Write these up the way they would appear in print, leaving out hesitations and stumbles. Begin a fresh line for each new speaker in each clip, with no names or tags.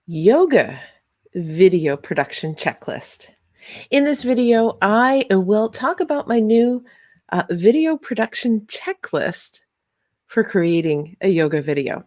Yoga video production checklist. In this video, I will talk about my new video production checklist for creating a yoga video.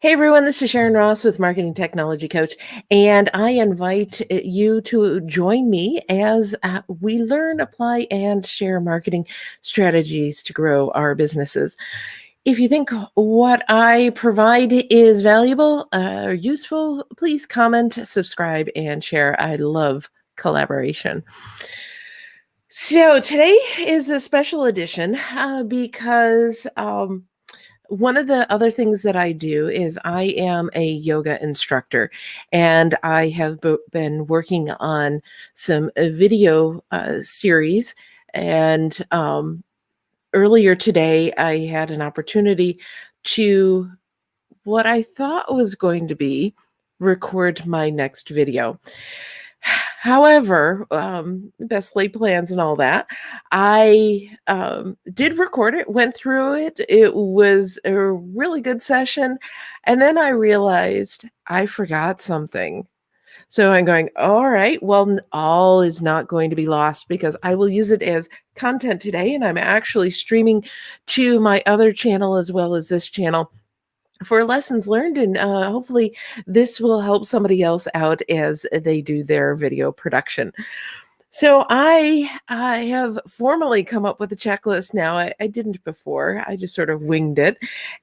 Hey everyone, this is Sharon Ross with Marketing Technology Coach, and I invite you to join me as we learn, apply, and share marketing strategies to grow our businesses. If you think what I provide is valuable or useful, please comment, subscribe, and share. I love collaboration. So today is a special edition because one of the other things that I do is I am a yoga instructor, and I have been working on some video series. And earlier today, I had an opportunity to what I thought was going to be record my next video. However, best laid plans and all that, I did record it, went through it. It was a really good session. And then I realized I forgot something. So I'm going, all right, well, all is not going to be lost because I will use it as content today. And I'm actually streaming to my other channel as well as this channel for lessons learned. And hopefully this will help somebody else out as they do their video production. So I have formally come up with a checklist now. I didn't before. I just sort of winged it.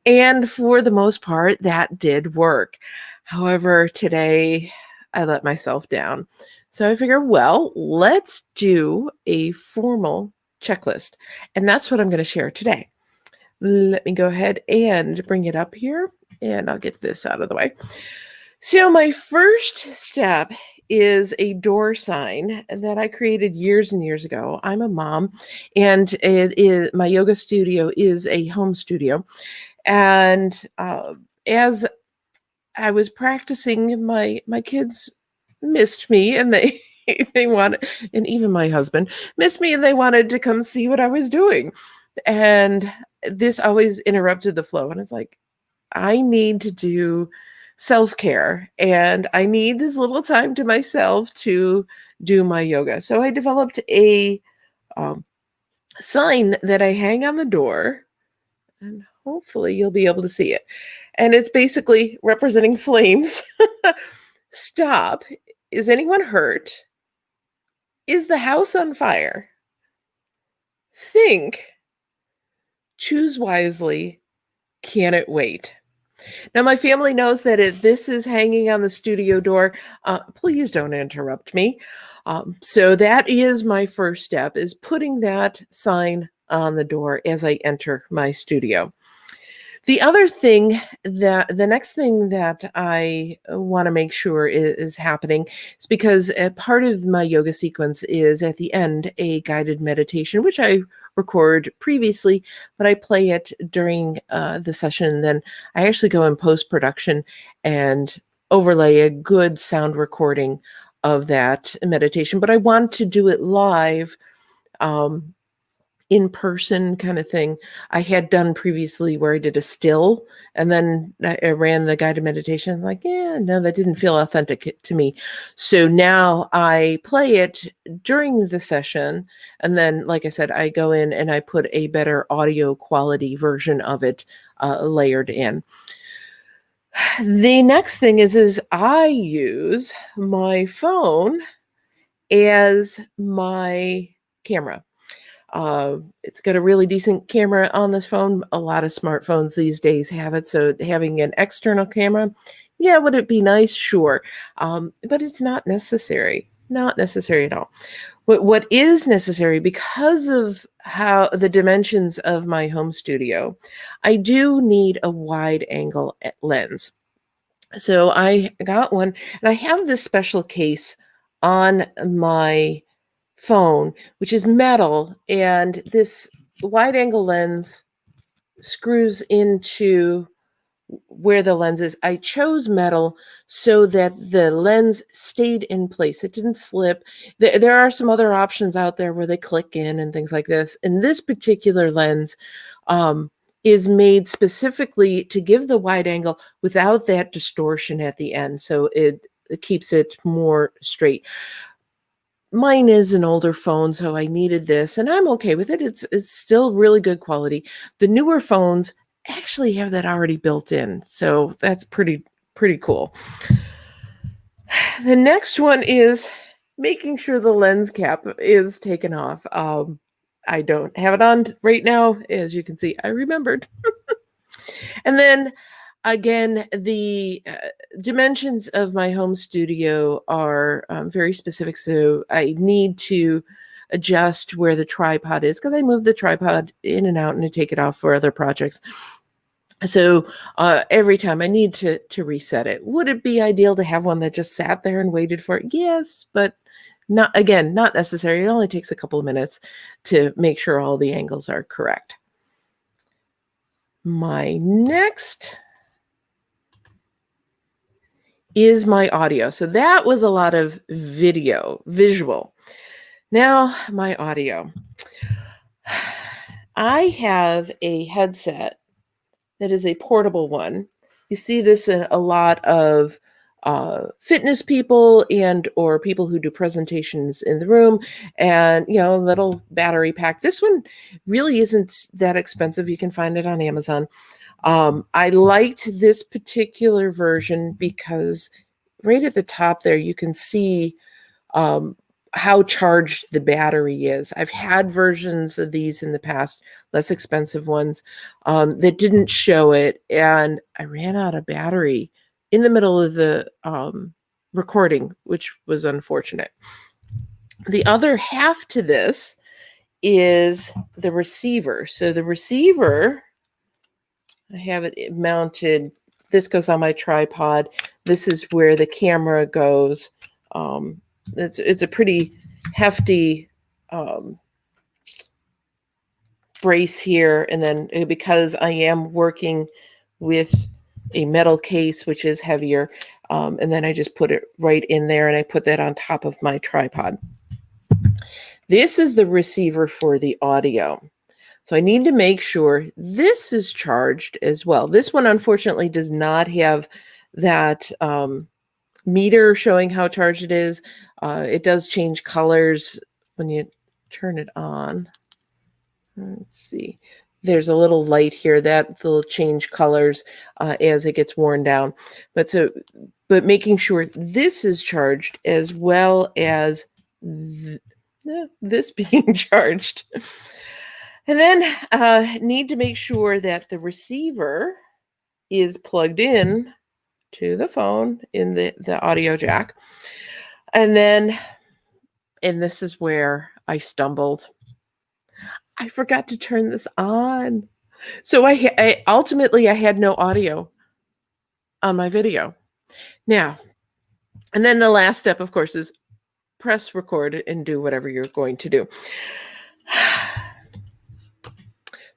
And for the most part, that did work. However, today I let myself down. So I figured, well, let's do a formal checklist. And that's what I'm going to share today. Let me go ahead and bring it up here, and I'll get this out of the way. So my first step is a door sign that I created years and years ago. I'm a mom, and my yoga studio is a home studio. And as I was practicing, my kids missed me, and they wanted, and even my husband missed me, and they wanted to come see what I was doing. And this always interrupted the flow. And it's like, I need to do self-care, and I need this little time to myself to do my yoga. So I developed a sign that I hang on the door, and hopefully you'll be able to see it. And it's basically representing flames. Stop. Is anyone hurt? Is the house on fire? Think. Choose wisely. Can it wait? Now, my family knows that if this is hanging on the studio door, please don't interrupt me. So that is my first step, is putting that sign on the door as I enter my studio. The next thing that I want to make sure is happening is because a part of my yoga sequence is at the end a guided meditation, which I record previously, but I play it during the session. Then I actually go in post-production and overlay a good sound recording of that meditation. But I want to do it live, in person kind of thing. I had done previously where I did a still and then I ran the guided meditation. I was like, yeah, no, that didn't feel authentic to me. So now I play it during the session. And then, like I said, I go in and I put a better audio quality version of it layered in. The next thing is I use my phone as my camera. It's got a really decent camera on this phone. A lot of smartphones these days have it. So having an external camera, yeah, would it be nice? Sure. But it's not necessary. Not necessary at all. What is necessary, because of how the dimensions of my home studio, I do need a wide angle lens. So I got one, and I have this special case on my phone, which is metal, and this wide angle lens screws into where the lens is. I chose metal so that the lens stayed in place. It didn't slip. There are some other options out there where they click in and things like this. And this particular lens is made specifically to give the wide angle without that distortion at the end. So it keeps it more straight. Mine is an older phone, so I needed this, and I'm okay with it. It's still really good quality. The newer phones actually have that already built in, so that's pretty cool. The next one is making sure the lens cap is taken off. I don't have it on right now. As you can see, I remembered. And then again, the dimensions of my home studio are very specific. So I need to adjust where the tripod is because I move the tripod in and out and to take it off for other projects. So every time I need to reset it. Would it be ideal to have one that just sat there and waited for it? Yes, but not necessary. It only takes a couple of minutes to make sure all the angles are correct. My next is my audio. So that was a lot of visual. Now my audio. I have a headset that is a portable one. You see this in a lot of fitness people and or people who do presentations in the room, and little battery pack. This one really isn't that expensive. You can find it on Amazon. I liked this particular version because right at the top there you can see how charged the battery is. I've had versions of these in the past, less expensive ones, that didn't show it, and I ran out of battery in the middle of the recording, which was unfortunate. The other half to this is the receiver. So the receiver, I have it mounted. This goes on my tripod. This is where the camera goes. It's a pretty hefty brace here. And then because I am working with a metal case, which is heavier, and then I just put it right in there and I put that on top of my tripod. This is the receiver for the audio. So I need to make sure this is charged as well. This one, unfortunately, does not have that meter showing how charged it is. It does change colors when you turn it on. Let's see. There's a little light here that will change colors as it gets worn down. But making sure this is charged as well as this being charged. And then need to make sure that the receiver is plugged in to the phone in the audio jack. And this is where I stumbled. I forgot to turn this on. So I ultimately had no audio on my video. Now, and then the last step, of course, is press record and do whatever you're going to do.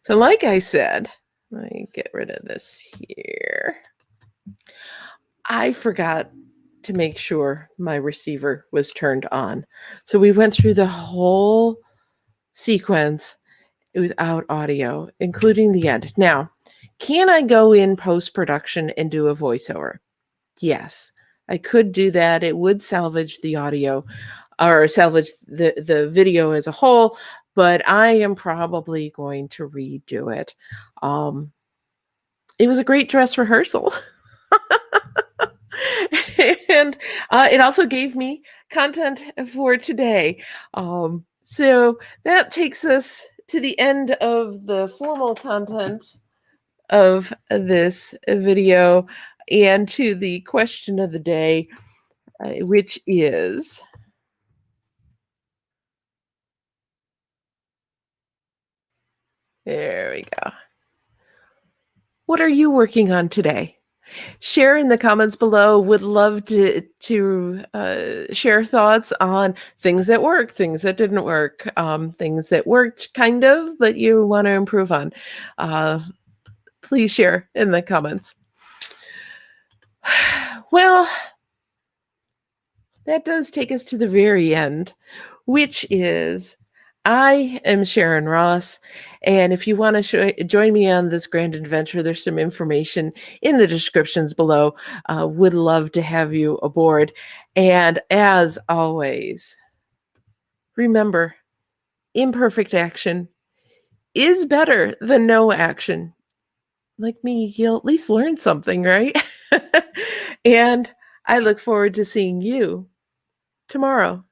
So like I said, let me get rid of this here. I forgot to make sure my receiver was turned on. So we went through the whole sequence without audio, including the end. Now, can I go in post-production and do a voiceover? Yes, I could do that. It would salvage the audio or salvage the video as a whole, but I am probably going to redo it. It was a great dress rehearsal. And it also gave me content for today. So that takes us to the end of the formal content of this video and to the question of the day, which is, there we go. What are you working on today? Share in the comments below. Would love to share thoughts on things that work, things that didn't work, things that worked kind of, but you want to improve on. Please share in the comments. Well, that does take us to the very end, which is I am Sharon Ross, and if you want to join me on this grand adventure, there's some information in the descriptions below. Would love to have you aboard. And as always, remember, imperfect action is better than no action. Like me, you'll at least learn something, right? And I look forward to seeing you tomorrow.